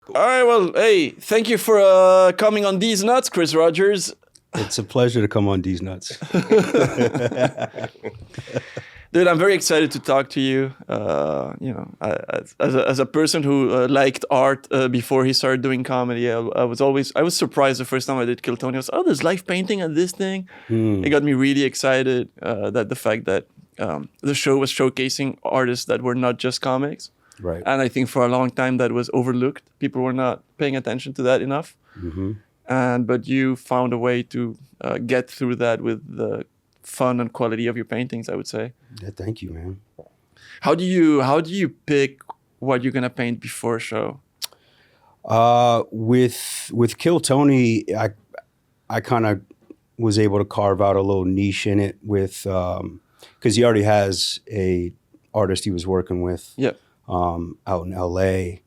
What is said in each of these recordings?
All right, well, hey, thank you for coming on Diez Nuts, Chris Rogers. It's a pleasure to come on Diez Nuts. Dude, I'm very excited to talk to you. As a person who liked art before he started doing comedy, I was surprised the first time I did Kill Tony. I was, oh, there's live painting at this thing. It got me really excited that the fact that the show was showcasing artists that were not just comics. Right. And I think for a long time that was overlooked. People were not paying attention to that enough. Mm-hmm. But you found a way to get through that with the fun and quality of your paintings, I would say. Yeah, thank you, man. How do you pick what you're gonna paint before a show? With Kill Tony, I kind of was able to carve out a little niche in it with because he already has a artist he was working with. Yeah. Out in LA,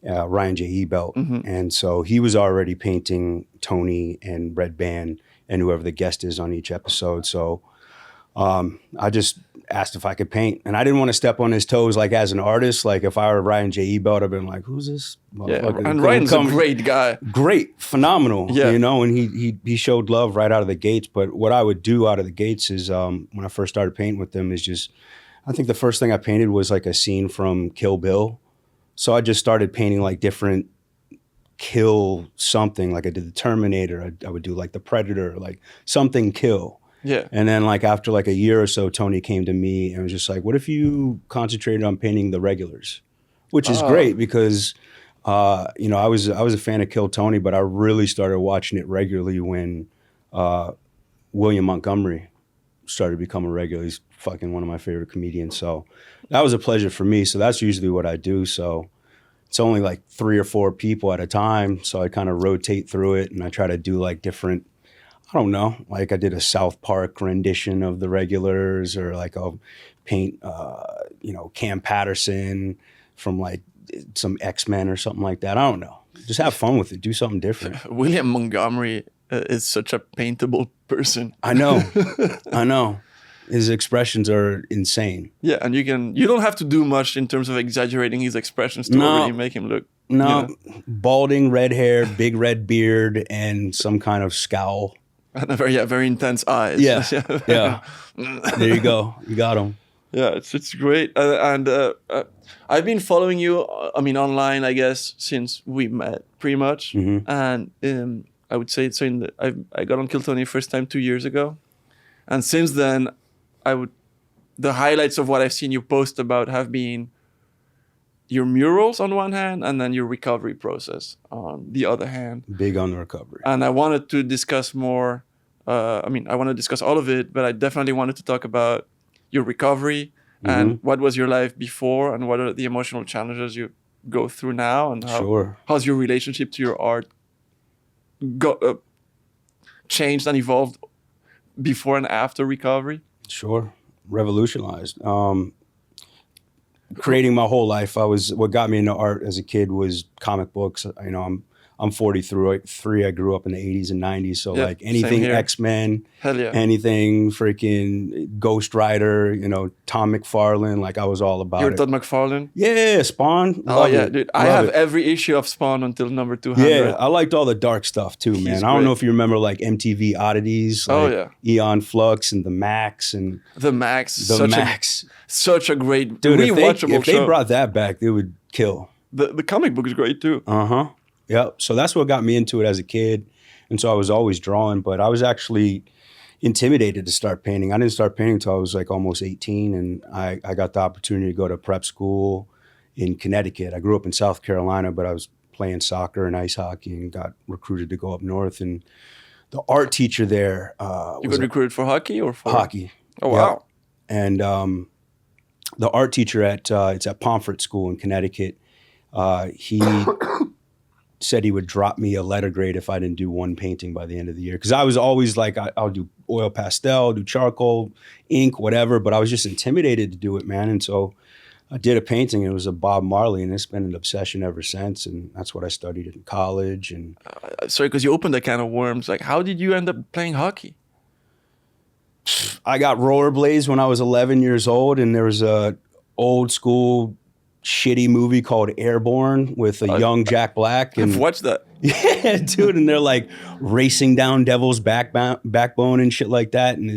Ryan J. Ebelt. And so he was already painting Tony and Red Band and whoever the guest is on each episode. So I just asked if I could paint. And I didn't want to step on his toes like as an artist. Like if I were Ryan J. Ebelt, I'd been like, who's this motherfucker? Yeah, and Ryan's a great guy. Great, phenomenal, yeah. You know, and he showed love right out of the gates. But what I would do out of the gates is when I first started painting with them is just, I think the first thing I painted was like a scene from Kill Bill. So I just started painting like different kill something. Like I did the Terminator. I would do like the Predator, like something kill. Yeah. And then like after like a year or so, Tony came to me and was just like, what if you concentrated on painting the regulars? Which is great because, you know, I was a fan of Kill Tony, but I really started watching it regularly when William Montgomery started becoming regular. He's fucking one of my favorite comedians. So that was a pleasure for me. So that's usually what I do. So it's only like 3 or 4 people at a time. So I kind of rotate through it and I try to do like different, I don't know, like I did a South Park rendition of the regulars, or like I'll paint, you know, Cam Patterson from like some X-Men or something like that. I don't know. Just have fun with it. Do something different. William Montgomery is such a paintable person. I know. I know. His expressions are insane. Yeah, and you don't have to do much in terms of exaggerating his expressions to really make him look. No, you know, balding, red hair, big red beard, and some kind of scowl. And very intense eyes. Yeah, yeah. There you go. You got him. Yeah, it's great. I've been following you, I mean, online, I guess, since we met, pretty much. And I would say I got on Kill Tony first time 2 years ago. And since then, the highlights of what I've seen you post about have been your murals on one hand, and then your recovery process on the other hand. Big on the recovery. And I wanted to discuss more. I want to discuss all of it, but I definitely wanted to talk about your recovery and what was your life before, and what are the emotional challenges you go through now, and how's your relationship to your art changed and evolved before and after recovery? Sure. Revolutionized. Creating my whole life, what got me into art as a kid was comic books. You know, I'm 43. I grew up in the 80s and 90s. So like anything X-Men, hell yeah, anything freaking Ghost Rider, you know, Tom McFarlane, like I was all about You're it. Todd McFarlane? Yeah, Spawn. Oh yeah, dude. I have every issue of Spawn until number 200. Yeah, I liked all the dark stuff too, man. I don't know if you remember like MTV Oddities, like Eon Flux and The Max and The Max. Such a great, dude, rewatchable show. If they brought that back, they would kill. The comic book is great too. Yep. So that's what got me into it as a kid. And so I was always drawing, but I was actually intimidated to start painting. I didn't start painting until I was like almost 18. And I got the opportunity to go to prep school in Connecticut. I grew up in South Carolina, but I was playing soccer and ice hockey and got recruited to go up north. And the art teacher there. You got recruited for hockey or for? Hockey. Oh, wow. Yeah. And the art teacher it's at Pomfret School in Connecticut, he said he would drop me a letter grade if I didn't do one painting by the end of the year. Because I was always like, I'll do oil pastel, do charcoal, ink, whatever. But I was just intimidated to do it, man. And so I did a painting. And it was a Bob Marley, and it's been an obsession ever since. And that's what I studied in college. And sorry, because you opened a can of worms. Like, how did you end up playing hockey? I got rollerblades when I was 11 years old, and there was a old school shitty movie called Airborne with a young Jack Black. And I've watched that. yeah, dude, and they're like racing down Devil's backbone and shit like that, and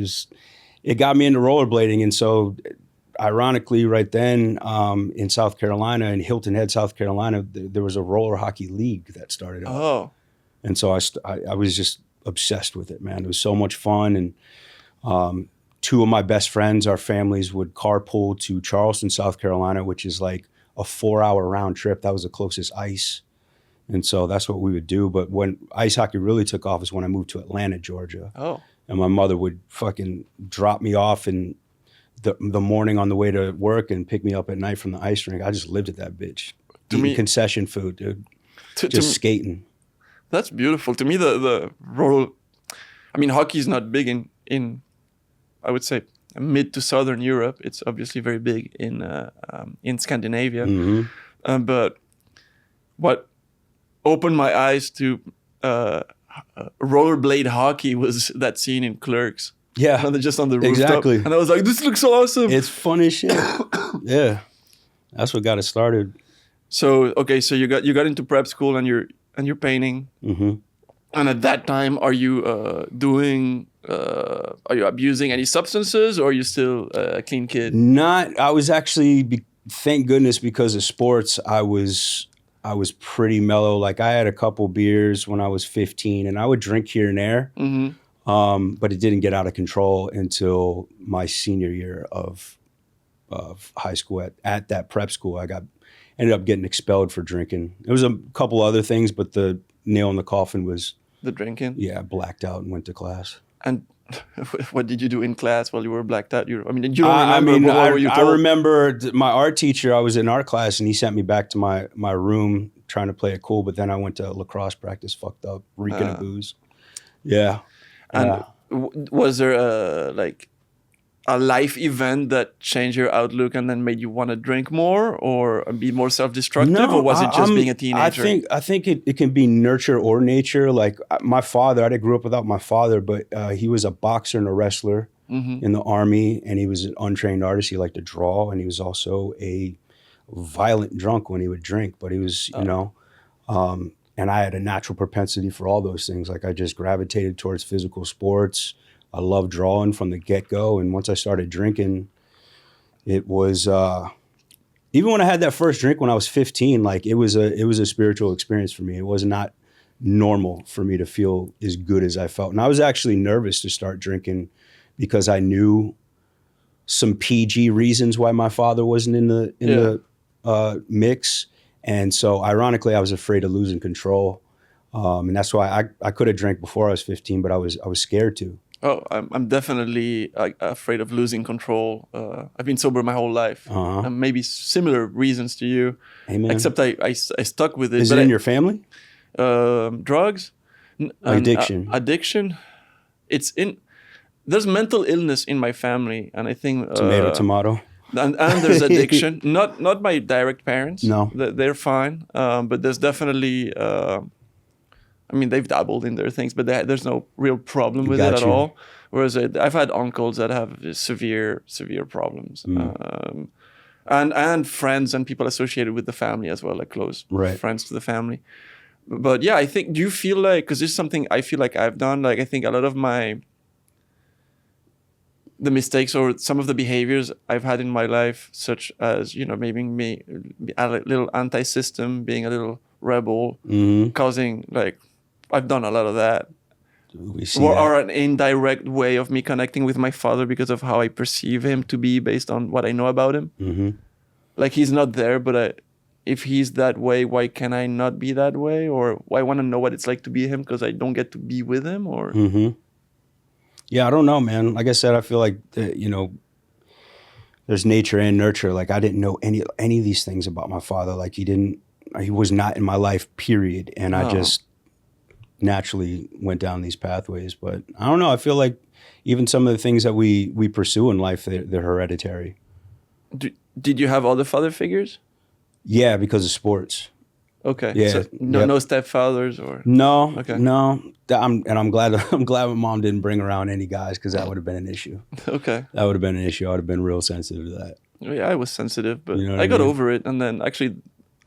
it got me into rollerblading. And so, ironically, right then in South Carolina, in Hilton Head, South Carolina, there was a roller hockey league that started up. Oh, and so I was just obsessed with it, man. It was so much fun, and two of my best friends, our families would carpool to Charleston, South Carolina, which is like a 4-hour round trip. That was the closest ice. And so that's what we would do. But when ice hockey really took off is when I moved to Atlanta, Georgia. Oh. And my mother would fucking drop me off in the morning on the way to work and pick me up at night from the ice rink. I just lived at that bitch. Eating concession food, dude. Just skating. That's beautiful. To me, the roller... I mean, hockey is not big in I would say, mid to southern Europe. It's obviously very big in Scandinavia. Mm-hmm. But what opened my eyes to rollerblade hockey was that scene in Clerks. Yeah, and just on the rooftop. Exactly. And I was like, "This looks awesome." It's fun as shit. Yeah, that's what got it started. So so you got into prep school and you're painting. Mm-hmm. And at that time, are you are you abusing any substances, or are you still a clean kid? I was actually, thank goodness, because of sports, I was pretty mellow. Like I had a couple beers when I was 15, and I would drink here and there. Mm-hmm. But it didn't get out of control until my senior year of high school. At that prep school, ended up getting expelled for drinking. There was a couple other things, but the nail in the coffin was the drinking. Yeah, blacked out and went to class. And what did you do in class while you were blacked out? You don't remember. What were you told? I remember my art teacher. I was in art class, and he sent me back to my room trying to play it cool. But then I went to lacrosse practice, fucked up, reeking of booze. Yeah. And was there a life event that changed your outlook and then made you want to drink more or be more self-destructive, or was it just being a teenager? I think it can be nurture or nature. Like my father, I grew up without my father, but he was a boxer and a wrestler in the Army, and he was an untrained artist. He liked to draw, and he was also a violent drunk when he would drink. But he was, and I had a natural propensity for all those things. Like I just gravitated towards physical sports. I loved drawing from the get-go, and once I started drinking, it was even when I had that first drink when I was 15, like it was a spiritual experience for me. It was not normal for me to feel as good as I felt, and I was actually nervous to start drinking because I knew some PG reasons why my father wasn't in the mix, and so ironically, I was afraid of losing control, and that's why I could have drank before I was 15, but I was scared to. Oh, I'm definitely afraid of losing control. I've been sober my whole life. And maybe similar reasons to you. Amen. Except I stuck with it. Is it in your family? Drugs. Addiction. Addiction. There's mental illness in my family. And I think... Tomato. And there's addiction. Not my direct parents. No. They're fine. But there's definitely... I mean, they've dabbled in their things, but there's no real problem with it at all. Whereas I've had uncles that have severe problems, and friends and people associated with the family as well, like close friends to the family. But yeah, I think. Do you feel like, because this is something I feel like I've done? Like I think a lot of the mistakes or some of the behaviors I've had in my life, such as maybe me a little anti-system, being a little rebel, causing like. I've done a lot of that. Or an indirect way of me connecting with my father because of how I perceive him to be based on what I know about him. Mm-hmm. Like he's not there, but if he's that way, why can I not be that way? Or I want to know what it's like to be him because I don't get to be with him? Or Yeah, I don't know, man. Like I said, I feel like there's nature and nurture. Like I didn't know any of these things about my father. Like he was not in my life, period. And I just naturally went down these pathways. But I don't know. I feel like even some of the things that we pursue in life, they're hereditary. Did you have other father figures? Yeah, because of sports. Okay. Yeah. So no stepfathers or no. Okay. No. I'm glad my mom didn't bring around any guys because that would have been an issue. Okay. That would have been an issue. I would have been real sensitive to that. Yeah, I was sensitive, but You know what I got mean? over it. And then actually,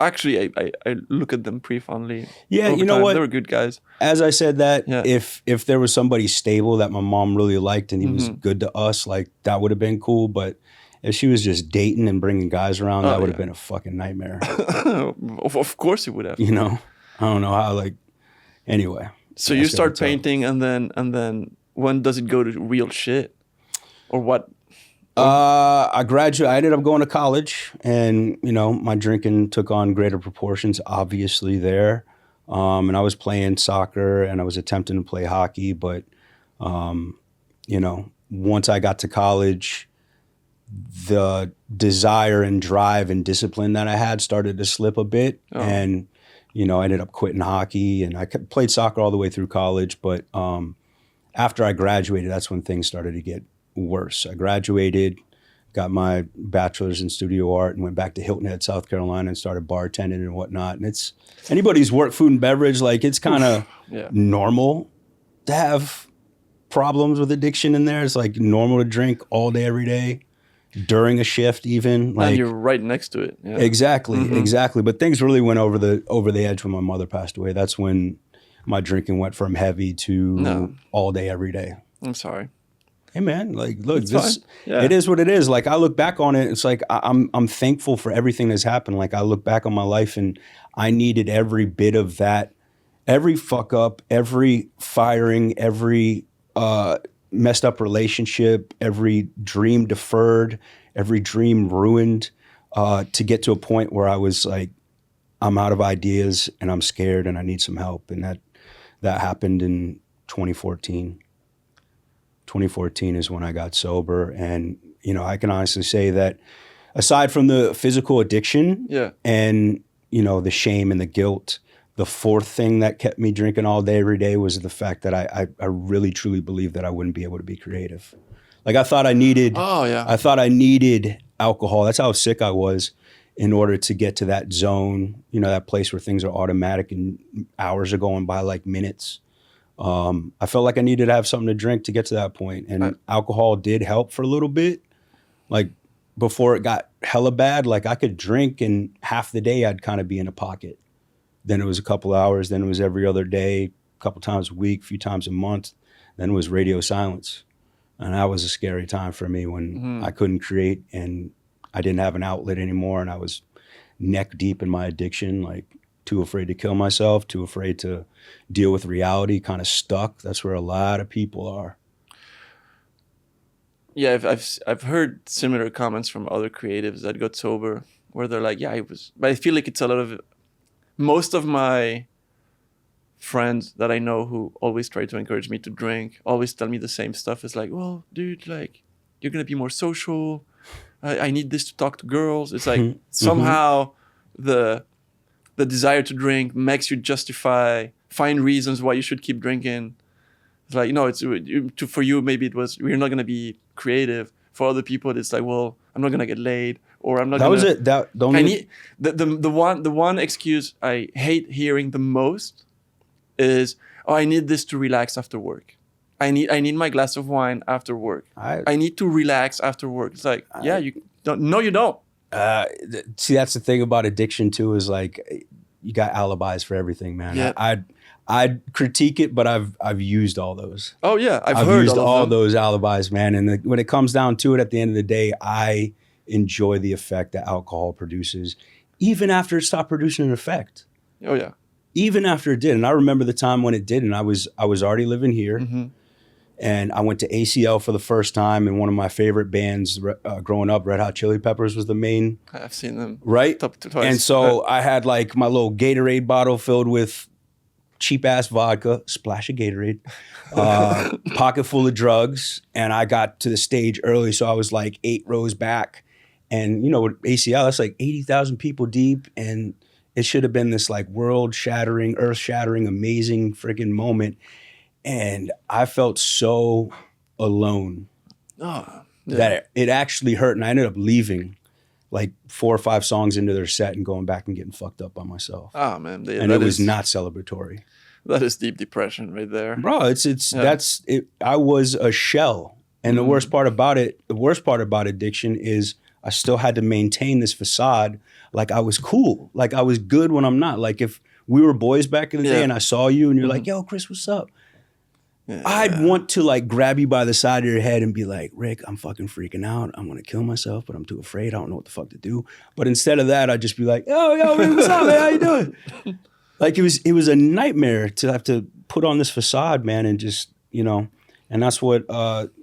I look at them pretty fondly. Yeah, over you know time. what? They were good guys. As I said that, Yeah. if there was somebody stable that my mom really liked and he was Mm-hmm. good to us, like that would have been cool. But if she was just dating and bringing guys around, that would have been a fucking nightmare. Of course it would have. You know, I don't know how. Like, anyway. So you start painting, and then when does it go to real shit, or what? I graduated. I ended up going to college, and you know, my drinking took on greater proportions. Obviously, there, and I was playing soccer, and I was attempting to play hockey. But, you know, once I got to college, the desire and drive and discipline that I had started to slip a bit, and you know, I ended up quitting hockey, and I played soccer all the way through college. But after I graduated, that's when things started to get worse. I graduated, got my bachelor's in studio art, and went back to Hilton Head, South Carolina, and started bartending and whatnot. And it's anybody's worked food and beverage, like it's kind of normal to have problems with addiction in there. It's like normal to drink all day, every day, during a shift, even. Like, and you're right next to it. Yeah. Exactly. But things really went over the edge when my mother passed away. That's when my drinking went from heavy to all day, every day. I'm sorry. Hey man, like look, it's it is what it is. Like I look back on it, it's like I'm thankful for everything that's happened. Like I look back on my life and I needed every bit of that, every fuck up, every firing, every messed up relationship, every dream deferred, every dream ruined, to get to a point where I was like, I'm out of ideas and I'm scared and I need some help. And that happened in 2014. 2014 is when I got sober. And, you know, I can honestly say that aside from the physical addiction and, you know, the shame and the guilt, the fourth thing that kept me drinking all day, every day was the fact that I really, truly believed that I wouldn't be able to be creative. Like I thought I needed, alcohol. That's how sick I was in order to get to that zone, you know, that place where things are automatic and hours are going by like minutes. I felt like I needed to have something to drink to get to that point. And alcohol did help for a little bit. Like before it got hella bad, like I could drink and half the day I'd kind of be in a pocket. Then it was a couple hours. Then it was every other day, a couple times a week, a few times a month. Then it was radio silence. And that was a scary time for me when I couldn't create and I didn't have an outlet anymore. And I was neck deep in my addiction, like too afraid to kill myself, too afraid to deal with reality, kind of stuck. That's where a lot of people are. Yeah, I've heard similar comments from other creatives that got sober, where they're like, "Yeah, I was," but I feel like it's a lot of most of my friends that I know who always try to encourage me to drink always tell me the same stuff. It's like, "Well, dude, like you're gonna be more social. I need this to talk to girls." It's like somehow the desire to drink makes you find reasons why you should keep drinking. It's like, you know, for you, maybe it was, you're not going to be creative. For other people, it's like, well, I'm not going to get laid, or I'm not going to... The one excuse I hate hearing the most is, oh, I need this to relax after work. I need my glass of wine after work. I need to relax after work. It's like, you don't. No, you don't. See, that's the thing about addiction too, is like you got alibis for everything, man. Yeah. I'd critique it, but I've used all those. Oh yeah, I've heard used all those alibis, man. And when it comes down to it, at the end of the day, I enjoy the effect that alcohol produces, even after it stopped producing an effect. Oh yeah. Even after it did, and I remember the time when it did, and I was already living here. And I went to ACL for the first time, and one of my favorite bands growing up, Red Hot Chili Peppers, was the main. I've seen them. Right? Twice. And so I had like my little Gatorade bottle filled with cheap ass vodka, splash of Gatorade, pocket full of drugs, and I got to the stage early, so I was like 8 rows back. And you know, with ACL, that's like 80,000 people deep, and it should have been this like world-shattering, earth-shattering, amazing freaking moment. And I felt so alone that it actually hurt. And I ended up leaving like 4 or 5 songs into their set and going back and getting fucked up by myself. Oh man. And it was not celebratory. That is deep depression right there. Bro, that's it. I was a shell. And the worst part about addiction is I still had to maintain this facade like I was cool, like I was good when I'm not. Like if we were boys back in the day and I saw you and you're like, yo, Chris, what's up? Yeah. I'd want to like grab you by the side of your head and be like, Rick, I'm fucking freaking out. I'm gonna kill myself, but I'm too afraid. I don't know what the fuck to do. But instead of that, I'd just be like, yo, Rick, what's up, man? How you doing? Like it was a nightmare to have to put on this facade, man, and just, you know, and that's what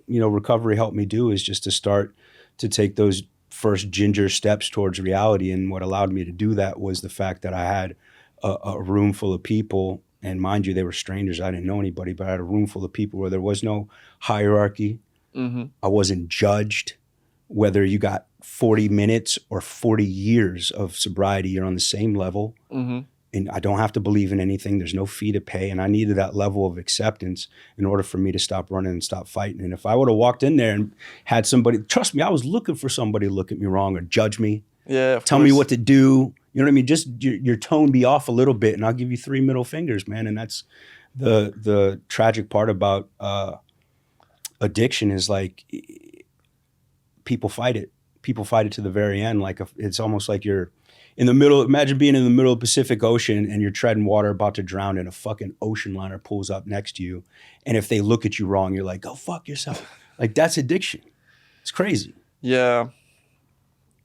recovery helped me do, is just to start to take those first ginger steps towards reality. And what allowed me to do that was the fact that I had a room full of people. And mind you, they were strangers. I didn't know anybody, but I had a room full of people where there was no hierarchy. Mm-hmm. I wasn't judged. Whether you got 40 minutes or 40 years of sobriety, you're on the same level. Mm-hmm. And I don't have to believe in anything. There's no fee to pay. And I needed that level of acceptance in order for me to stop running and stop fighting. And if I would have walked in there and had somebody, trust me, I was looking for somebody to look at me wrong or judge me. Yeah, tell me what to do. You know what I mean? Just your tone be off a little bit and I'll give you 3 middle fingers, man. And that's the tragic part about addiction is like people fight it. People fight it to the very end. Like it's almost like you're in the middle. Imagine being in the middle of the Pacific Ocean and you're treading water about to drown and a fucking ocean liner pulls up next to you. And if they look at you wrong, you're like, go fuck yourself. Like that's addiction. It's crazy. Yeah.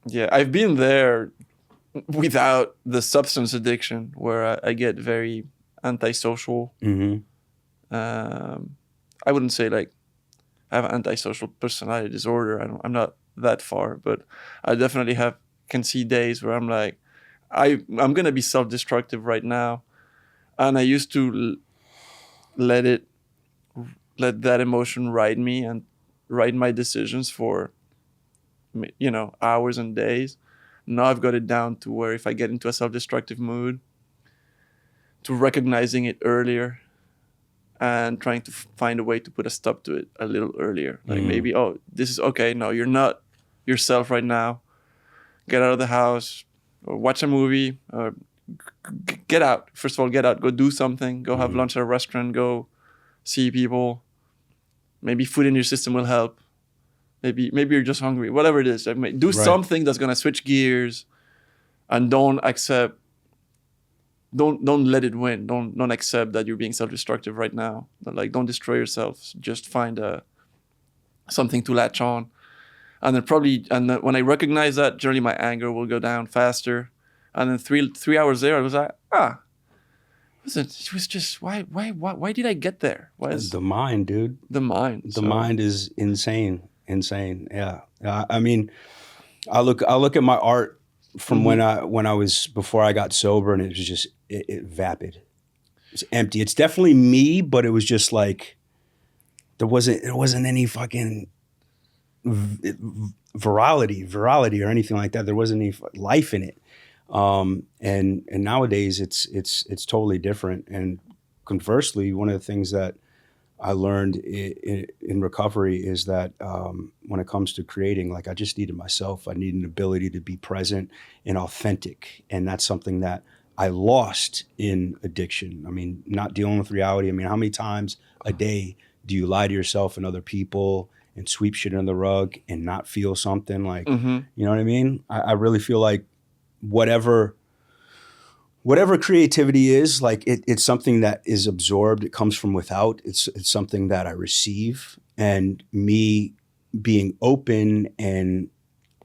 Yeah. I've been there without the substance addiction, where I get very antisocial. Mm-hmm. I wouldn't say like I have an antisocial personality disorder. I'm not that far, but I definitely can see days where I'm like, I'm gonna be self-destructive right now, and I used to let that emotion ride me and ride my decisions for, hours and days. Now I've got it down to where if I get into a self-destructive mood, to recognizing it earlier and trying to find a way to put a stop to it a little earlier. Like maybe, this is okay. No, you're not yourself right now. Get out of the house or watch a movie or get out. First of all, get out, go do something, go have lunch at a restaurant, go see people. Maybe food in your system will help. Maybe you're just hungry. Whatever it is, do something that's gonna switch gears, and don't let it win. Don't accept that you're being self-destructive right now. Like don't destroy yourself. Just find something to latch on, and then when I recognize that, generally my anger will go down faster, and then three hours there, I was like, it was just why did I get there? The mind, dude. The mind. The mind is insane. Yeah. I mean, I look at my art from when I was before I got sober, and it was just it vapid. It's empty. It's definitely me, but it was just like there wasn't any fucking virality or anything like that. There wasn't any life in it. And nowadays it's totally different. And conversely, one of the things that I learned in recovery is that when it comes to creating, like I just needed myself. I need an ability to be present and authentic. And that's something that I lost in addiction. I mean, not dealing with reality. I mean, how many times a day do you lie to yourself and other people and sweep shit under the rug and not feel something like, you know what I mean? I really feel like whatever creativity is, like it's something that is absorbed. It comes from without. It's something that I receive, and me being open and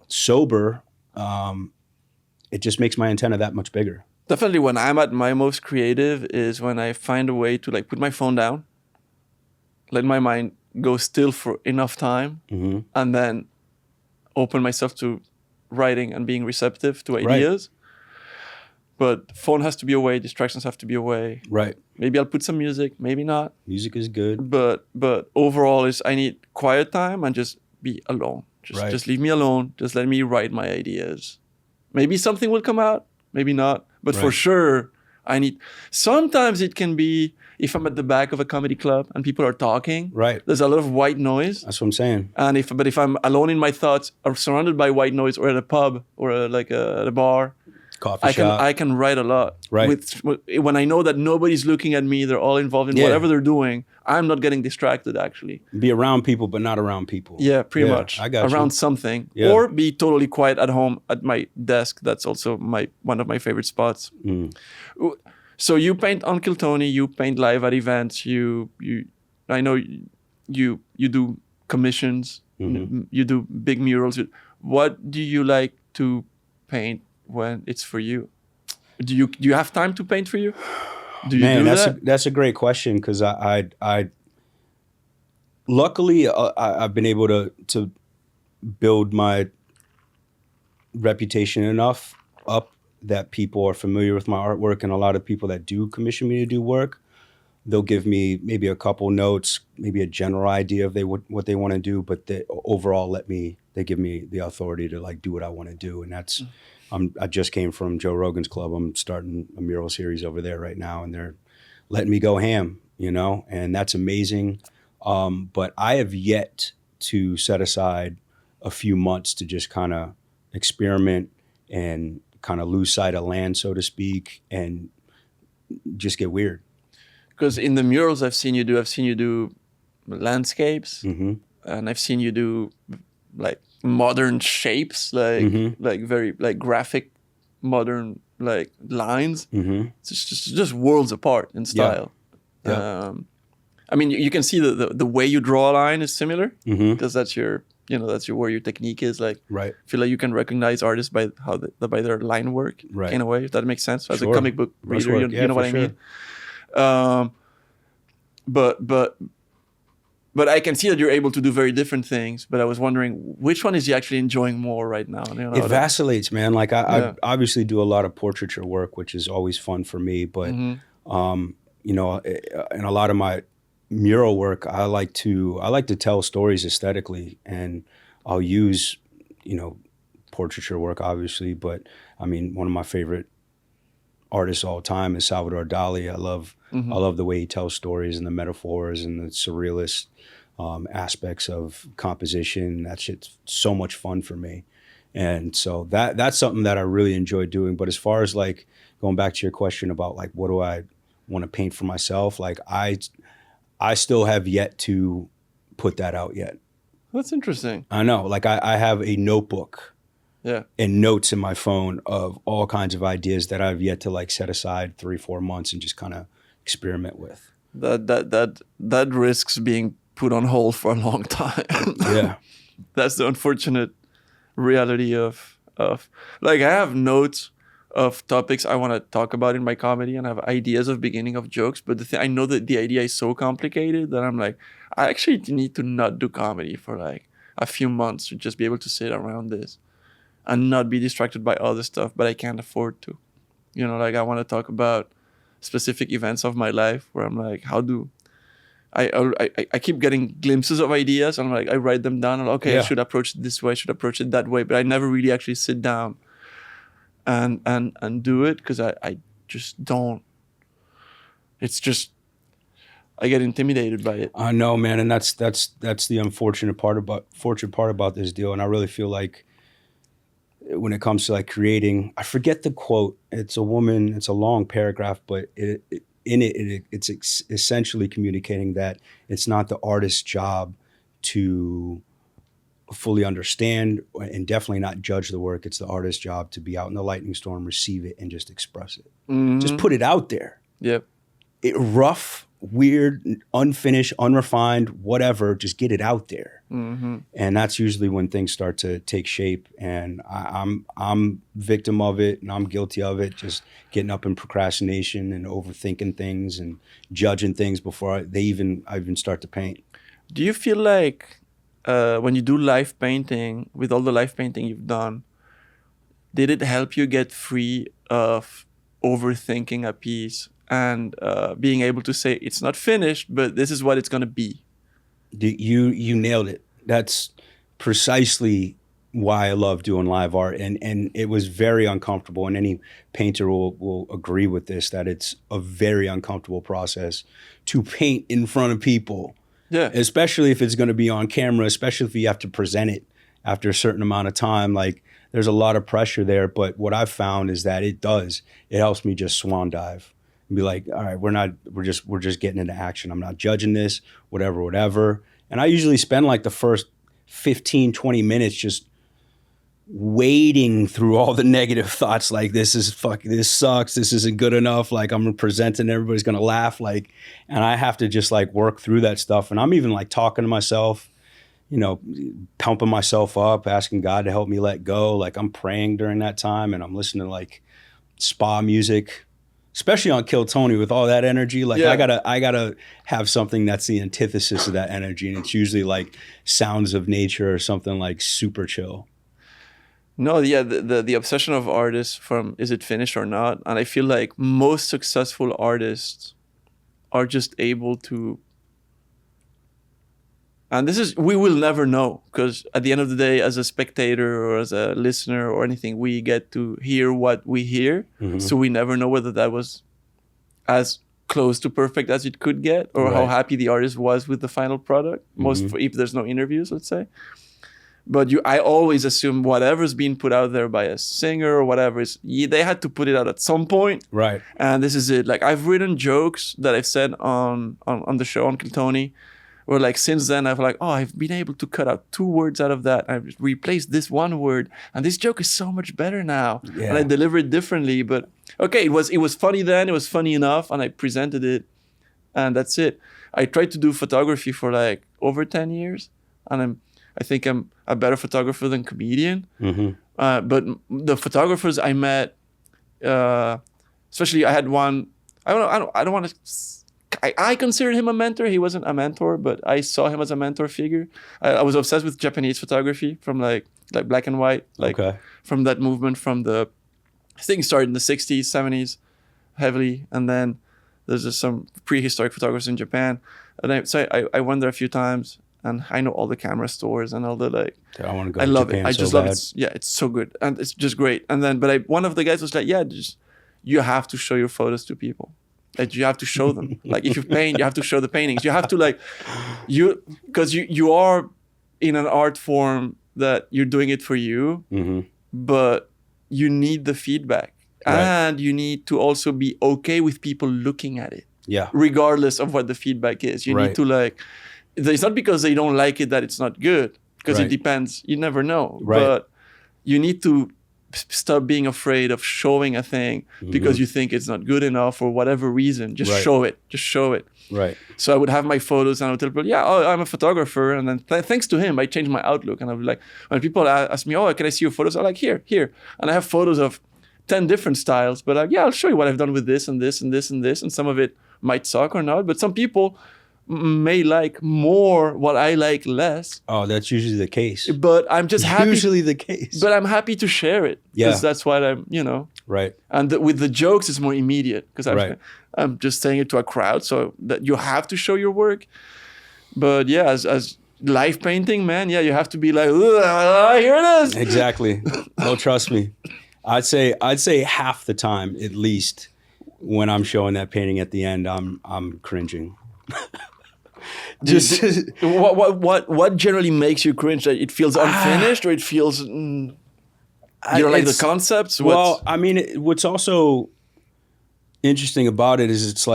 sober, it just makes my antenna that much bigger. Definitely when I'm at my most creative is when I find a way to like put my phone down, let my mind go still for enough time, and then open myself to writing and being receptive to ideas. Right. But phone has to be away, distractions have to be away. Right. Maybe I'll put some music, maybe not. Music is good. But overall I need quiet time and just be alone. Just leave me alone. Just let me write my ideas. Maybe something will come out, maybe not. But for sure, sometimes it can be if I'm at the back of a comedy club and people are talking. Right. There's a lot of white noise. That's what I'm saying. And if I'm alone in my thoughts or surrounded by white noise or at a pub or at a bar, Coffee shop. I can write a lot. Right. When I know that nobody's looking at me, they're all involved in whatever they're doing. I'm not getting distracted, actually. Be around people, but not around people. Yeah, pretty much. I got around you. something. Yeah. Or be totally quiet at home at my desk. That's also one of my favorite spots. So you paint on Kiltony, you paint live at events, I know you do commissions, you do big murals. What do you like to paint when it's for you? Do you have time to paint for you? Do you do that? That's a great question, because I luckily I've been able to build my reputation enough up that people are familiar with my artwork, and a lot of people that do commission me to do work, they'll give me maybe a couple notes, maybe a general idea of what they want to do, but they overall they give me the authority to like do what I want to do. And that's, I just came from Joe Rogan's club. I'm starting a mural series over there right now, and they're letting me go ham, and that's amazing. But I have yet to set aside a few months to just kind of experiment and kind of lose sight of land, so to speak, and just get weird. Because in the murals I've seen you do landscapes, and I've seen you do like modern shapes, like very like graphic, modern like lines. It's just worlds apart in style. Yeah. I mean, you can see the way you draw a line is similar, because that's your where your technique is. Like, right. I feel like you can recognize artists by by their line work, right, in a way, if that makes sense. As sure. a comic book reader, work. you know what I mean. But I can see that you're able to do very different things. But I was wondering, which one is you actually enjoying more right now? It vacillates, man. Like I obviously do a lot of portraiture work, which is always fun for me. But in a lot of my mural work, I like to tell stories aesthetically, and I'll use portraiture work, obviously. But I mean, one of my favorite artists all time is Salvador Dali. I love the way he tells stories and the metaphors and the surrealist aspects of composition. That shit's so much fun for me. And so that's something that I really enjoy doing. But as far as like going back to your question about like what do I want to paint for myself, like I still have yet to put that out yet. That's interesting. I know. Like I have a notebook and notes in my phone of all kinds of ideas that I've yet to like set aside 3-4 months and just kind of experiment with. That risks being put on hold for a long time. Yeah. That's the unfortunate reality of like, I have notes of topics I want to talk about in my comedy, and I have ideas of beginning of jokes, but I know that the idea is so complicated that I'm like, I actually need to not do comedy for like a few months to just be able to sit around this and not be distracted by other stuff, but I can't afford to. Like I want to talk about specific events of my life where I'm like, how do I keep getting glimpses of ideas, and I'm like, I write them down, and okay, I should approach it this way, I should approach it that way, but I never really actually sit down and do it, because I just don't. It's just, I get intimidated by it. I know, man, and that's the unfortunate part about this deal. And I really feel like when it comes to like creating, I forget the quote. It's a woman. It's a long paragraph, but it's essentially communicating that it's not the artist's job to fully understand and definitely not judge the work. It's the artist's job to be out in the lightning storm, receive it, and just express it. Just put it out there. Yep. Rough, weird, unfinished, unrefined, whatever, just get it out there. And that's usually when things start to take shape. And I'm victim of it, and I'm guilty of it, just getting up in procrastination and overthinking things and judging things before I even start to paint. Do you feel like when you do live painting, with all the live painting you've done, did it help you get free of overthinking a piece and being able to say, it's not finished, but this is what it's going to be? You nailed it. That's precisely why I love doing live art. And it was very uncomfortable. And any painter will agree with this, that it's a very uncomfortable process to paint in front of people. Yeah. Especially if it's going to be on camera, especially if you have to present it after a certain amount of time. Like, there's a lot of pressure there. But what I've found is that it helps me just swan dive and be like, all right, we're just getting into action. I'm not judging this, whatever. And I usually spend like the first 15, 20 minutes just wading through all the negative thoughts, like this sucks, this isn't good enough, like I'm presenting, everybody's gonna laugh, like, and I have to just like work through that stuff. And I'm even like talking to myself, you know, pumping myself up, asking God to help me let go. Like I'm praying during that time, and I'm listening to like spa music, especially on Kill Tony with all that energy. Like I gotta have something that's the antithesis of that energy, and it's usually like sounds of nature or something like super chill. No, yeah, the obsession of artists from is it finished or not? And I feel like most successful artists are just able to, and we will never know, because at the end of the day, as a spectator or as a listener or anything, we get to hear what we hear. Mm-hmm. So we never know whether that was as close to perfect as it could get, or how happy the artist was with the final product. If there's no interviews, let's say. But I always assume whatever's being put out there by a singer or whatever they had to put it out at some point. Right. And this is it. Like I've written jokes that I've said on the show on Kill Tony, where like since then I've been able to cut out 2 words out of that. I've replaced this 1 word, and this joke is so much better now. Yeah. And I deliver it differently. But okay, it was funny then. It was funny enough, and I presented it, and that's it. I tried to do photography for like over 10 years, and I think I'm a better photographer than comedian. Mm-hmm. But the photographers I met, especially I had one. I don't want to. I considered him a mentor. He wasn't a mentor, but I saw him as a mentor figure. I was obsessed with Japanese photography from like black and white, from that movement from the thing started in the 60s, 70s, heavily, and then there's just some prehistoric photographers in Japan. And I went there a few times. And I know all the camera stores and all the like. I want to go. I love Japan it. I just so love it. Yeah, it's so good, and it's just great. And then, one of the guys was like, "Yeah, you have to show your photos to people. Like you have to show them. Like if you paint, you have to show the paintings. You have to because you are in an art form that you're doing it for you, but you need the feedback, and you need to also be okay with people looking at it. Yeah, regardless of what the feedback is, you need to It's not because they don't like it that it's not good, because it depends. You never know. Right. But you need to stop being afraid of showing a thing because you think it's not good enough for whatever reason. Just show it. Just show it. Right. So I would have my photos and I would tell people, I'm a photographer. And then thanks to him, I changed my outlook. And I would like, when people ask me, can I see your photos? I'm like, here. And I have photos of 10 different styles. But I'll show you what I've done with this and this and this and this. And some of it might suck or not. But some people may like more what I like less. Oh, that's usually the case. But I'm just happy. Usually the case. But I'm happy to share it. Because that's what I'm, Right. And with the jokes, it's more immediate. Because I'm just saying it to a crowd. So that you have to show your work. But yeah, as live painting, man, you have to be like, here it is. Exactly. No, trust me. I'd say half the time, at least, when I'm showing that painting at the end, I'm cringing. What generally makes you cringe? That it feels unfinished, or it feels you don't like the concepts? Well, I mean, what's also interesting about it is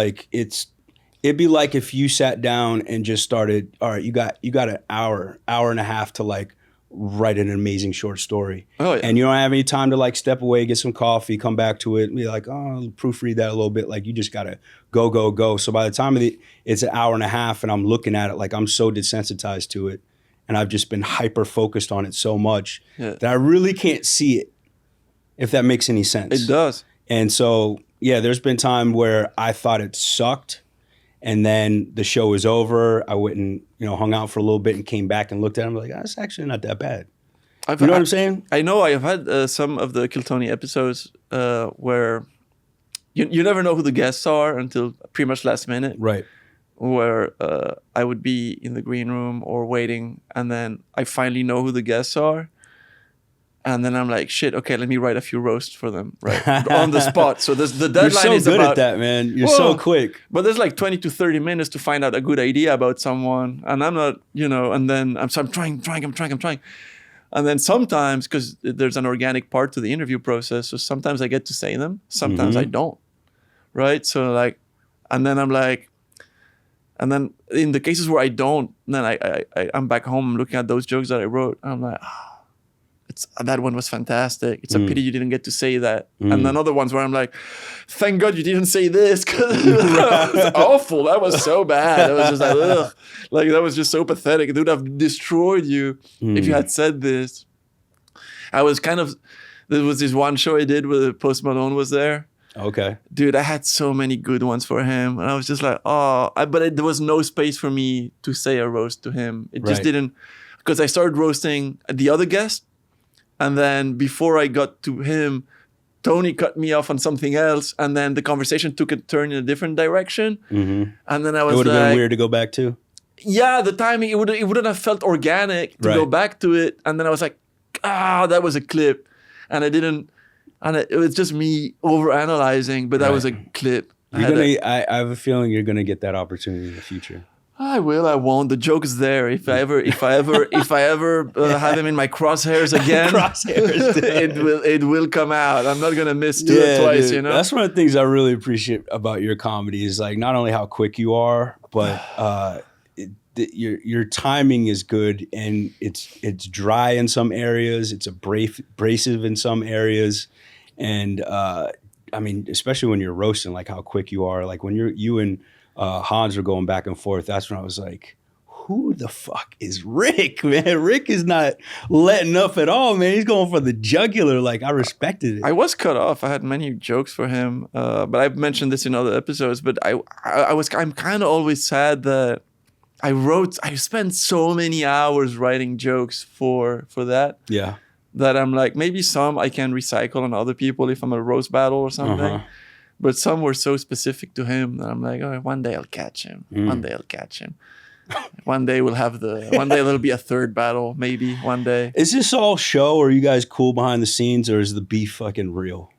it'd be like if you sat down and just started. All right, you got an hour and a half to like write an amazing short story. Oh, yeah. And you don't have any time to like step away, get some coffee, come back to it, and be like, proofread that a little bit. Like you just gotta go. So by the time it's an hour and a half and I'm looking at it, like I'm so desensitized to it and I've just been hyper focused on it so much that I really can't see it, if that makes any sense. It does. And so, there's been time where I thought it sucked. And then the show was over. I went and hung out for a little bit and came back and looked at it. I'm like, that's actually not that bad. You know what I'm saying? I know. I've had some of the Kill Tony episodes where you never know who the guests are until pretty much last minute. Right. Where I would be in the green room or waiting, and then I finally know who the guests are. And then I'm like, shit, okay, let me write a few roasts for them, right? On the spot. So the deadline is about... You're so good at that, man. You're so quick. But there's like 20 to 30 minutes to find out a good idea about someone. And I'm not, and then I'm trying. And then sometimes, because there's an organic part to the interview process, so sometimes I get to say them, sometimes I don't, right? So like, and then I'm like, and then in the cases where I don't, then I'm back home looking at those jokes that I wrote, and I'm like, that one was fantastic. It's a pity you didn't get to say that. And then other ones where I'm like, thank God you didn't say this, because that was awful. That was so bad. It was just like, ugh. Like, that was just so pathetic. It would have destroyed you if you had said this. There was this one show I did where Post Malone was there. Okay. Dude, I had so many good ones for him. And I was just like, there was no space for me to say a roast to him. It just didn't, because I started roasting the other guest. And then before I got to him, Tony cut me off on something else. And then the conversation took a turn in a different direction. And then I was like... It would have been weird to go back to? Yeah, the timing, it wouldn't have felt organic to go back to it. And then I was like, that was a clip. And I didn't... And it was just me overanalyzing, but that was a clip. I have a feeling you're going to get that opportunity in the future. I will. I won't. The joke is there. If I ever have him in my crosshairs again, it will come out. I'm not gonna miss do it twice. Dude. You know. That's one of the things I really appreciate about your comedy is like not only how quick you are, but your timing is good, and it's dry in some areas. It's abrasive in some areas, and I mean, especially when you're roasting, like how quick you are. Like when you and Hans were going back and forth. That's when I was like, who the fuck is Rick, man? Rick is not letting up at all, man. He's going for the jugular. Like, I respected it. I was cut off. I had many jokes for him, but I've mentioned this in other episodes, but I'm kind of always sad that I spent so many hours writing jokes for that. Yeah. That I'm like, maybe some I can recycle on other people if I'm a roast battle or something. But some were so specific to him that I'm like, oh, one day I'll catch him. One day I'll catch him. One day there'll be a third battle, maybe one day. Is this all show, or are you guys cool behind the scenes, or is the beef fucking real?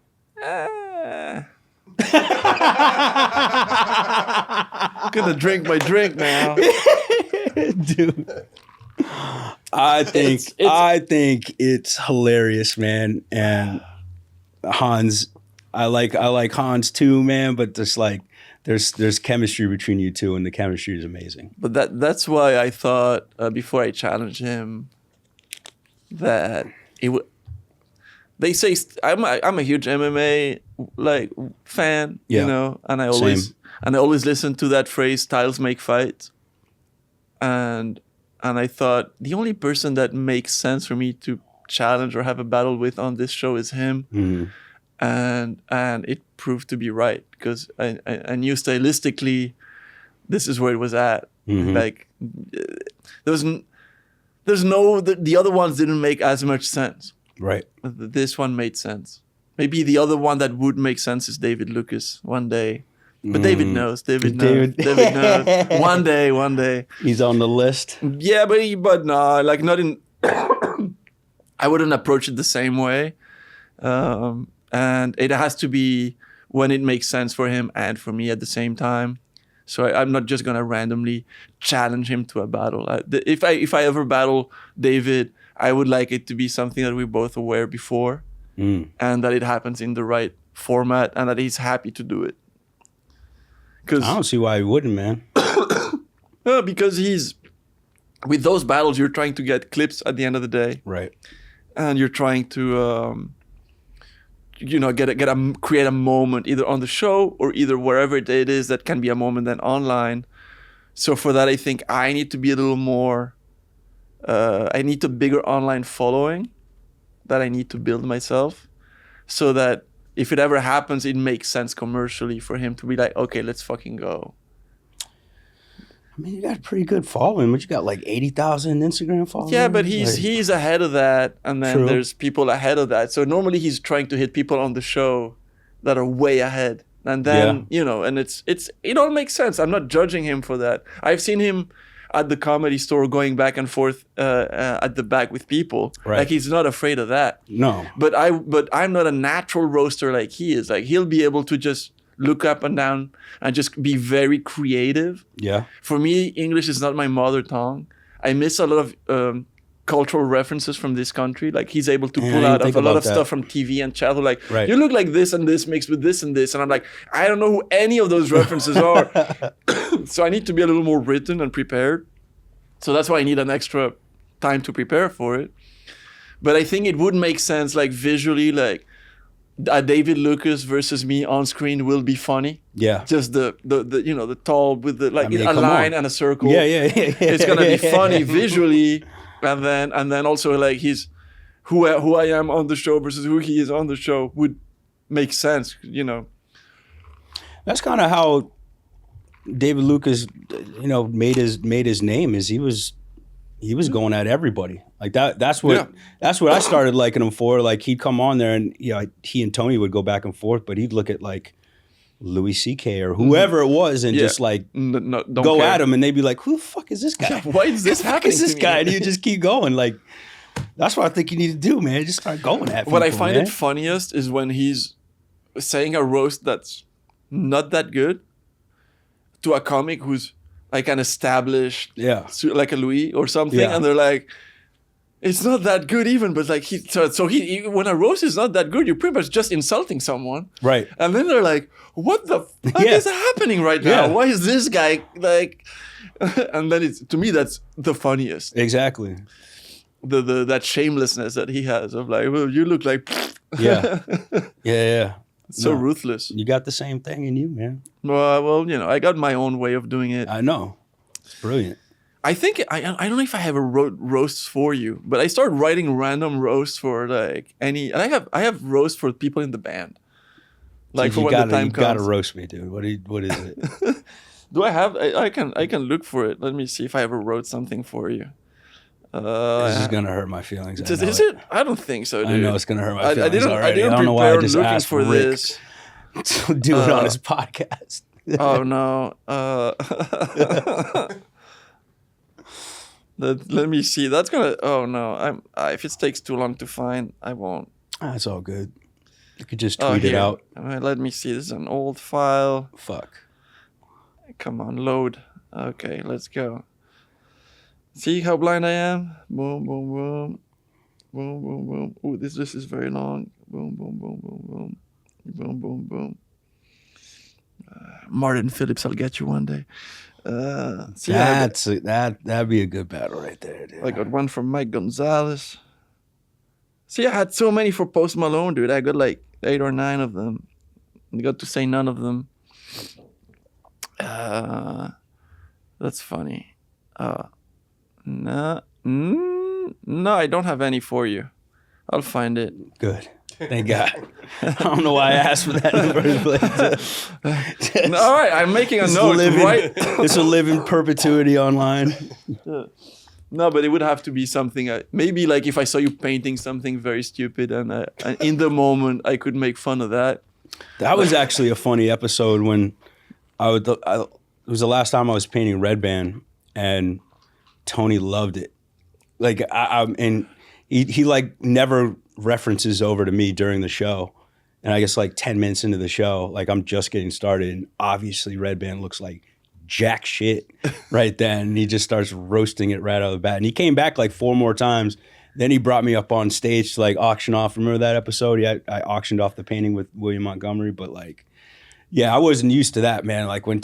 Gonna drink my drink now. Dude. I think it's hilarious, man. And Hans, I like Hans too, man, but just like there's chemistry between you two, and the chemistry is amazing. But that's why I thought before I challenged him that it would. They say I'm a huge MMA like fan, you know, and I always listen to that phrase, styles make fights. And I thought the only person that makes sense for me to challenge or have a battle with on this show is him. And it proved to be right, because I knew stylistically this is where it was at. Like the other ones didn't make as much sense. Right. This one made sense. Maybe the other one that would make sense is David Lucas one day. But David knows. David knows. One day. He's on the list. Yeah, but no, like not in. I wouldn't approach it the same way, and it has to be when it makes sense for him and for me at the same time. So I'm not just gonna randomly challenge him to a battle. If I ever battle David, I would like it to be something that we're both aware before, and that it happens in the right format, and that he's happy to do it. I don't see why he wouldn't, man. Because with those battles, you're trying to get clips at the end of the day, right? And you're trying to, create a moment either on the show or either wherever it is that can be a moment then online. So for that, I think I need to be a little more. I need a bigger online following that I need to build myself, so that if it ever happens, it makes sense commercially for him to be like, okay, let's fucking go. I mean, you got a pretty good following, but you got like 80,000 Instagram followers. Yeah, but he's ahead of that, and then there's people ahead of that. So normally he's trying to hit people on the show that are way ahead, and then and it all makes sense. I'm not judging him for that. I've seen him at the Comedy Store going back and forth at the back with people. Right. Like, he's not afraid of that. No. But I'm not a natural roaster like he is. Like, he'll be able to just look up and down and just be very creative. Yeah. For me, English is not my mother tongue. I miss a lot of cultural references from this country. Like he's able to Yeah, I pull didn't out think of a lot about of that. stuff from TV and childhood. Like Right. you look like this and this mixed with this and this, and I'm like, I don't know who any of those references are. So I need to be a little more written and prepared. So that's why I need an extra time to prepare for it. But I think it would make sense, like visually, like David Lucas versus me on screen will be funny. Yeah. Just the you know, the tall with the like I mean, a come line on. and a circle. Yeah. It's gonna be funny visually, and then also like he's who I am on the show versus who he is on the show would make sense. You know. That's kind of how David Lucas, you know, made his name. Is he was going at everybody like that. That's what I started liking him for. Like he'd come on there and he and Tony would go back and forth, but he'd look at like Louis C.K. or whoever it was and just like don't go care. at him, and they'd be like, "Who the fuck is this guy? Yeah, why is this Who the fuck happening is this to me?" guy?" And you just keep going. Like that's what I think you need to do, man. Just start going at people. What I find man. it funniest is when he's saying a roast that's not that good to a comic who's like an established, like a Louis or something, and they're like, it's not that good even, but like so he when a roast is not that good, you're pretty much just insulting someone, right? And then they're like, what the fuck is happening right now? Why is this guy like? And then it's to me that's the funniest. Exactly. The that shamelessness that he has of like, well, you look like, yeah. So ruthless. You got the same thing in you, man. Well, you know, I got my own way of doing it. I know. It's brilliant. I think I don't know if I ever wrote roasts for you, but I started writing random roasts for like any, and I have roasts for people in the band. Like So for when the time comes. You gotta roast me, dude. What is it? Do I have? I can look for it. Let me see if I ever wrote something for you. This is gonna hurt my feelings. Is it? I don't think so, dude. I know it's gonna hurt my feelings already. I don't know why I just asked for Rick this. to do it on his podcast. Oh no. Let me see. That's gonna. Oh no. If it takes too long to find, I won't. That's all good. You could just tweet it out. Let me see. This is an old file. Fuck. Come on, load. Okay, let's go. See how blind I am? Boom, boom, boom. Boom, boom, boom. Ooh, this is very long. Boom, boom, boom, boom, boom. Boom, boom, boom. Martin Phillips, I'll get you one day. That'd be a good battle right there, dude. I got one from Mike Gonzalez. See, I had so many for Post Malone, dude. I got like 8 or 9 of them. I got to say none of them. That's funny. No, I don't have any for you. I'll find it. Good. Thank God. I don't know why I asked for that in the first place. No, all right, I'm making a note. Right? This will live in perpetuity online. No, but it would have to be something. Maybe like if I saw you painting something very stupid, and in the moment I could make fun of that. That was actually a funny episode when it was the last time I was painting Red Band, and Tony loved it. Like and he like never references over to me during the show, and I guess like 10 minutes into the show, like I'm just getting started, and obviously Red Band looks like jack shit right then, and he just starts roasting it right out of the bat. And he came back like 4 more times. Then he brought me up on stage to like auction off. Remember that episode? Yeah, I auctioned off the painting with William Montgomery. But like, yeah, I wasn't used to that, man. Like when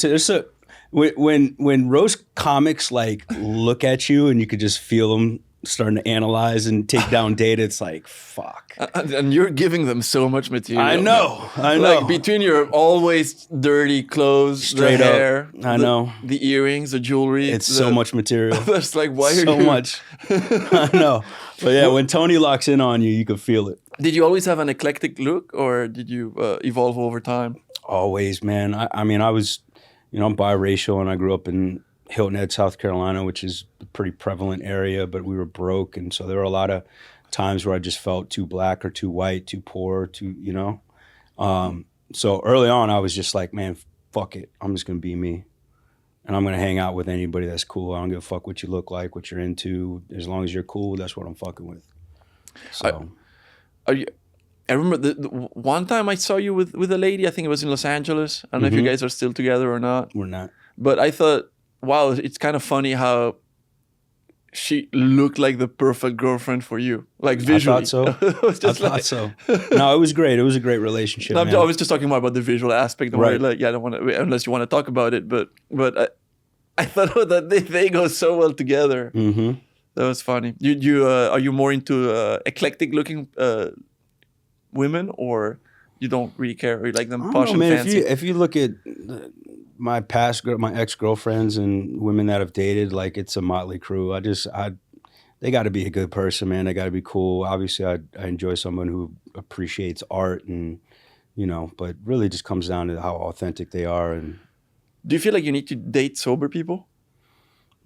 roast comics like look at you and you could just feel them starting to analyze and take down data, it's like, fuck. And you're giving them so much material. I know. Like between your always dirty clothes, straight the hair, up. I know. The earrings, the jewelry. It's so much material. That's like, why are so you... much. I know. But yeah, when Tony locks in on you, you can feel it. Did you always have an eclectic look, or did you evolve over time? Always, man. I mean, I was, I'm biracial, and I grew up in Hilton Head, South Carolina, which is a pretty prevalent area, but we were broke. And so there were a lot of times where I just felt too black or too white, too poor, so early on, I was just like, man, fuck it. I'm just going to be me. And I'm going to hang out with anybody that's cool. I don't give a fuck what you look like, what you're into. As long as you're cool, that's what I'm fucking with. So, I remember the one time I saw you with a lady. I think it was in Los Angeles. I don't know if you guys are still together or not. We're not. But I thought, wow, it's kind of funny how she looked like the perfect girlfriend for you, like visually. I thought so. It was just I thought so. No, it was great. It was a great relationship. I man. was just talking more about the visual aspect. Don't worry, Right. like, yeah, I don't want to, unless you want to talk about it. But I thought that they go so well together. Mm-hmm. That was funny. You are you more into eclectic looking women, or you don't really care? Or you like them I posh don't know, and man. fancy? If you look at my my ex-girlfriends and women that I've dated, like it's a motley crew. They got to be a good person, man. They got to be cool. Obviously, I enjoy someone who appreciates art and, but really just comes down to how authentic they are. And Do you feel like you need to date sober people?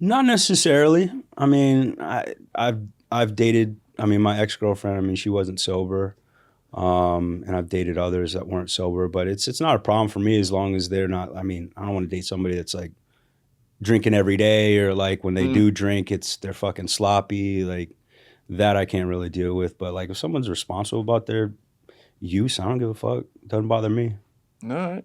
not necessarily. I mean, I've dated, my ex-girlfriend, she wasn't sober. And I've dated others that weren't sober, but it's not a problem for me as long as they're not, I don't want to date somebody that's like drinking every day, or like when they do drink, they're fucking sloppy. Like that I can't really deal with. But like if someone's responsible about their use, I don't give a fuck. It doesn't bother me. All right.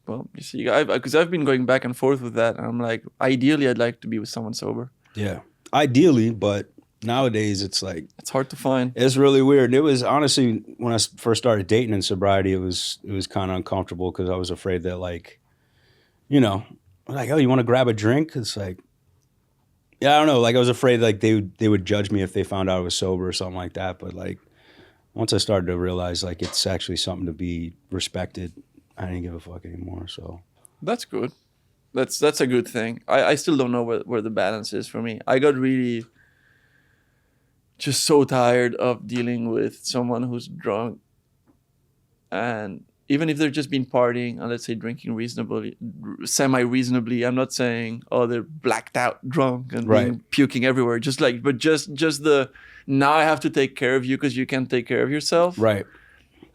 Well, you see, because I've been going back and forth with that. And I'm like, ideally, I'd like to be with someone sober. Yeah. Ideally, but nowadays it's like, It's hard to find. it's really weird. It was honestly, when I first started dating in sobriety, it was kind of uncomfortable because I was afraid that like, like, oh, you want to grab a drink? It's like, yeah, I don't know. Like I was afraid like they would judge me if they found out I was sober or something like that. But like once I started to realize like it's actually something to be respected, I didn't give a fuck anymore. So That's good. That's a good thing. I still don't know where the balance is for me. I got really just so tired of dealing with someone who's drunk, and even if they've just been partying and let's say drinking semi-reasonably, I'm not saying they're blacked out drunk and being puking everywhere. Just the now I have to take care of you because you can't take care of yourself. right.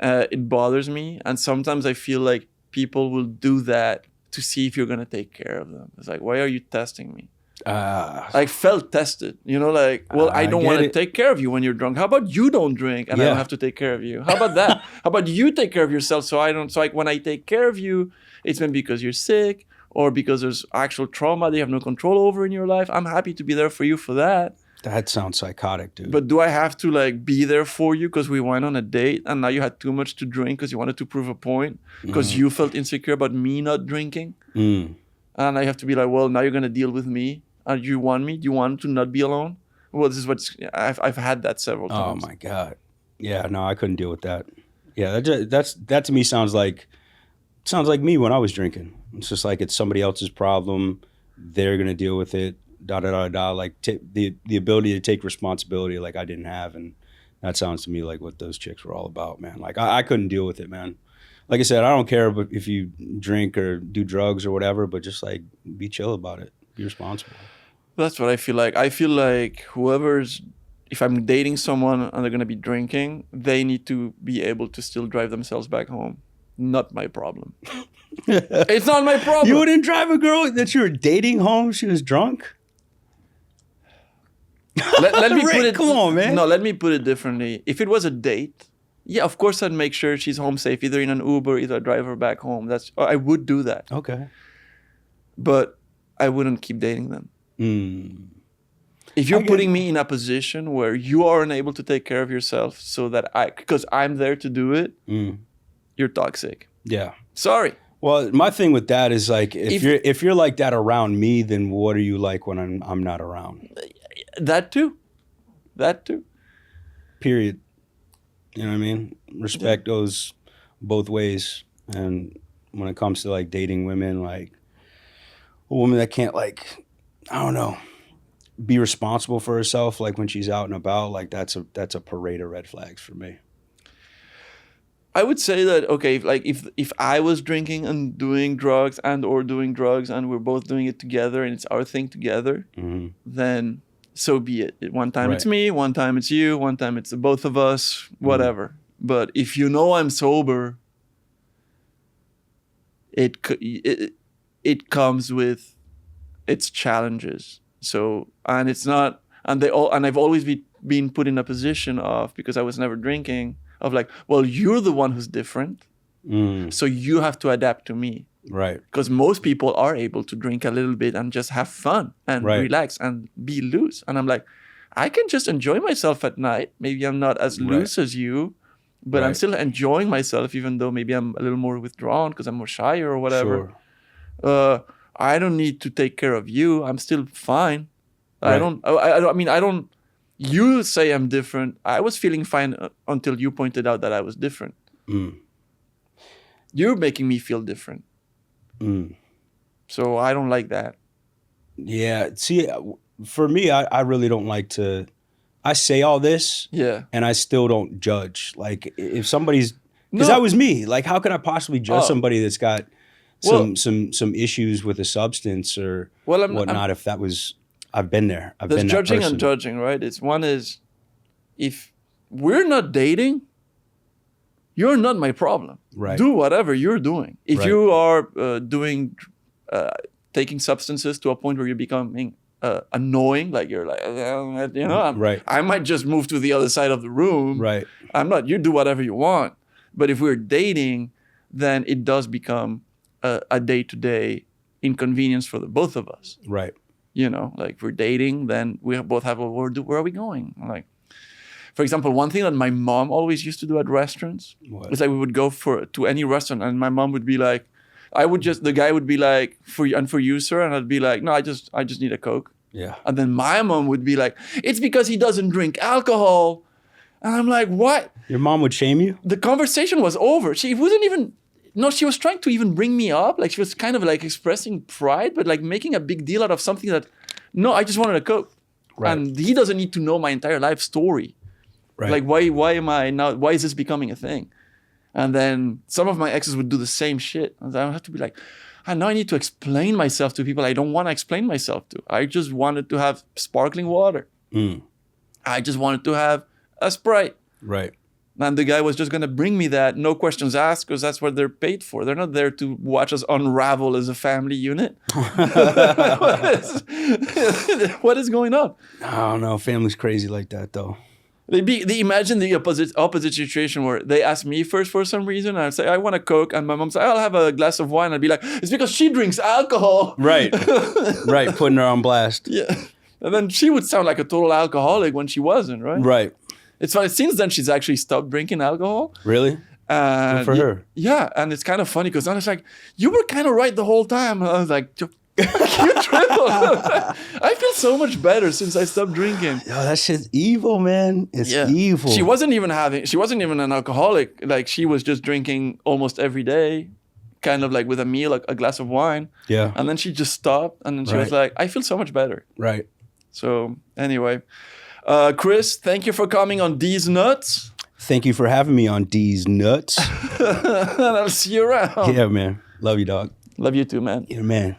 It bothers me, and sometimes I feel like people will do that to see if you're gonna take care of them. It's like, why are you testing me? I felt tested, like, well, I don't want to take care of you when you're drunk. How about you don't drink and I don't have to take care of you? How about that? How about you take care of yourself so I don't, so like when I take care of you, it's maybe because you're sick or because there's actual trauma that you have no control over in your life. I'm happy to be there for you for that. That sounds psychotic, dude. But do I have to like be there for you because we went on a date and now you had too much to drink because you wanted to prove a point because you felt insecure about me not drinking? And I have to be like, well, now you're going to deal with me. Do you want me? Do you want to not be alone? Well, this is what I've had that several times. Oh my God. Yeah, no, I couldn't deal with that. Yeah, that to me sounds like me when I was drinking. It's just like it's somebody else's problem. They're gonna deal with it. Like the ability to take responsibility, like I didn't have, and that sounds to me like what those chicks were all about, man. Like I couldn't deal with it, man. Like I said, I don't care if you drink or do drugs or whatever, but just like be chill about it. Be responsible. That's what I feel like. I feel like if I'm dating someone and they're going to be drinking, they need to be able to still drive themselves back home. Not my problem. It's not my problem. You wouldn't drive a girl that you were dating home? She was drunk? Let me Rick, put it. come on, man. No, let me put it differently. If it was a date, yeah, of course I'd make sure she's home safe, either in an Uber, either I drive her back home. I would do that. Okay. But I wouldn't keep dating them. If you're putting me in a position where you are unable to take care of yourself because I'm there to do it, you're toxic. Yeah. Sorry. Well, my thing with that is like if you're like that around me, then what are you like when I'm not around? That too. Period. You know what I mean? Respect goes both ways. And when it comes to like dating women, like a woman that can't like, I don't know, be responsible for herself, like when she's out and about, like that's a parade of red flags for me. I would say that, okay, like if I was drinking and doing drugs and we're both doing it together and it's our thing together, then so be it. One time it's me, one time it's you, one time it's the both of us, whatever. But if you know I'm sober, it comes with its challenges. So, and it's not, and I've always been put in a position of, because I was never drinking, of like, well, you're the one who's different, so you have to adapt to me. Right. Because most people are able to drink a little bit and just have fun and relax and be loose. And I'm like, I can just enjoy myself at night. Maybe I'm not as loose as you, but I'm still enjoying myself, even though maybe I'm a little more withdrawn because I'm more shy or whatever. Sure. I don't need to take care of you. I'm still fine. Right. I mean, you say I'm different. I was feeling fine until you pointed out that I was different. You're making me feel different. So I don't like that. Yeah. See, for me, I really don't like to, I say all this and I still don't judge. Like if somebody's, because that was me. Like how could I possibly judge somebody that's got some issues with a substance or whatnot if that was, I've been there. I've been that person. There's judging and judging, right? One is, if we're not dating, you're not my problem. Right. Do whatever you're doing. If you are taking substances to a point where you're becoming annoying, like you're like, I might just move to the other side of the room. Right. You do whatever you want. But if we're dating, then it does become a day-to-day inconvenience for the both of us. Right. Like if we're dating, then we both have where are we going? Like, for example, one thing that my mom always used to do at restaurants is like we would go to any restaurant and my mom would be like, the guy would be like, for you, sir? And I'd be like, no, I just need a Coke. Yeah. And then my mom would be like, it's because he doesn't drink alcohol. And I'm like, what? Your mom would shame you? The conversation was over. She wasn't even... No, she was trying to even bring me up. Like she was kind of like expressing pride, but like making a big deal out of something that, no, I just wanted a Coke. Right. And he doesn't need to know my entire life story. Right. Like why is this becoming a thing? And then some of my exes would do the same shit. And I would have to be like, now I need to explain myself to people I don't want to explain myself to. I just wanted to have sparkling water. I just wanted to have a Sprite. Right. And the guy was just going to bring me that, no questions asked, because that's what they're paid for. They're not there to watch us unravel as a family unit. What is going on? I don't know. Family's crazy like that, though. They imagine the opposite situation where they ask me first for some reason, and I say, I want a Coke, and my mom says, I'll have a glass of wine. I'd be like, it's because she drinks alcohol. Right. Right. Putting her on blast. Yeah. And then she would sound like a total alcoholic when she wasn't, right? Right. It's funny. Since then, she's actually stopped drinking alcohol. Really? Good for her. Yeah, and it's kind of funny because then it's like, you were kind of right the whole time. I was like, you triple. I feel so much better since I stopped drinking. Yo, that shit's evil, man. It's evil. She wasn't even an alcoholic. Like she was just drinking almost every day, kind of like with a meal, like a glass of wine. Yeah. And then she just stopped, and then she was like, I feel so much better. Right. So anyway. Chris, thank you for coming on Diez Nuts. Thank you for having me on Diez Nuts. And I'll see you around. Yeah, man. Love you, dog. Love you too, man. Yeah, man.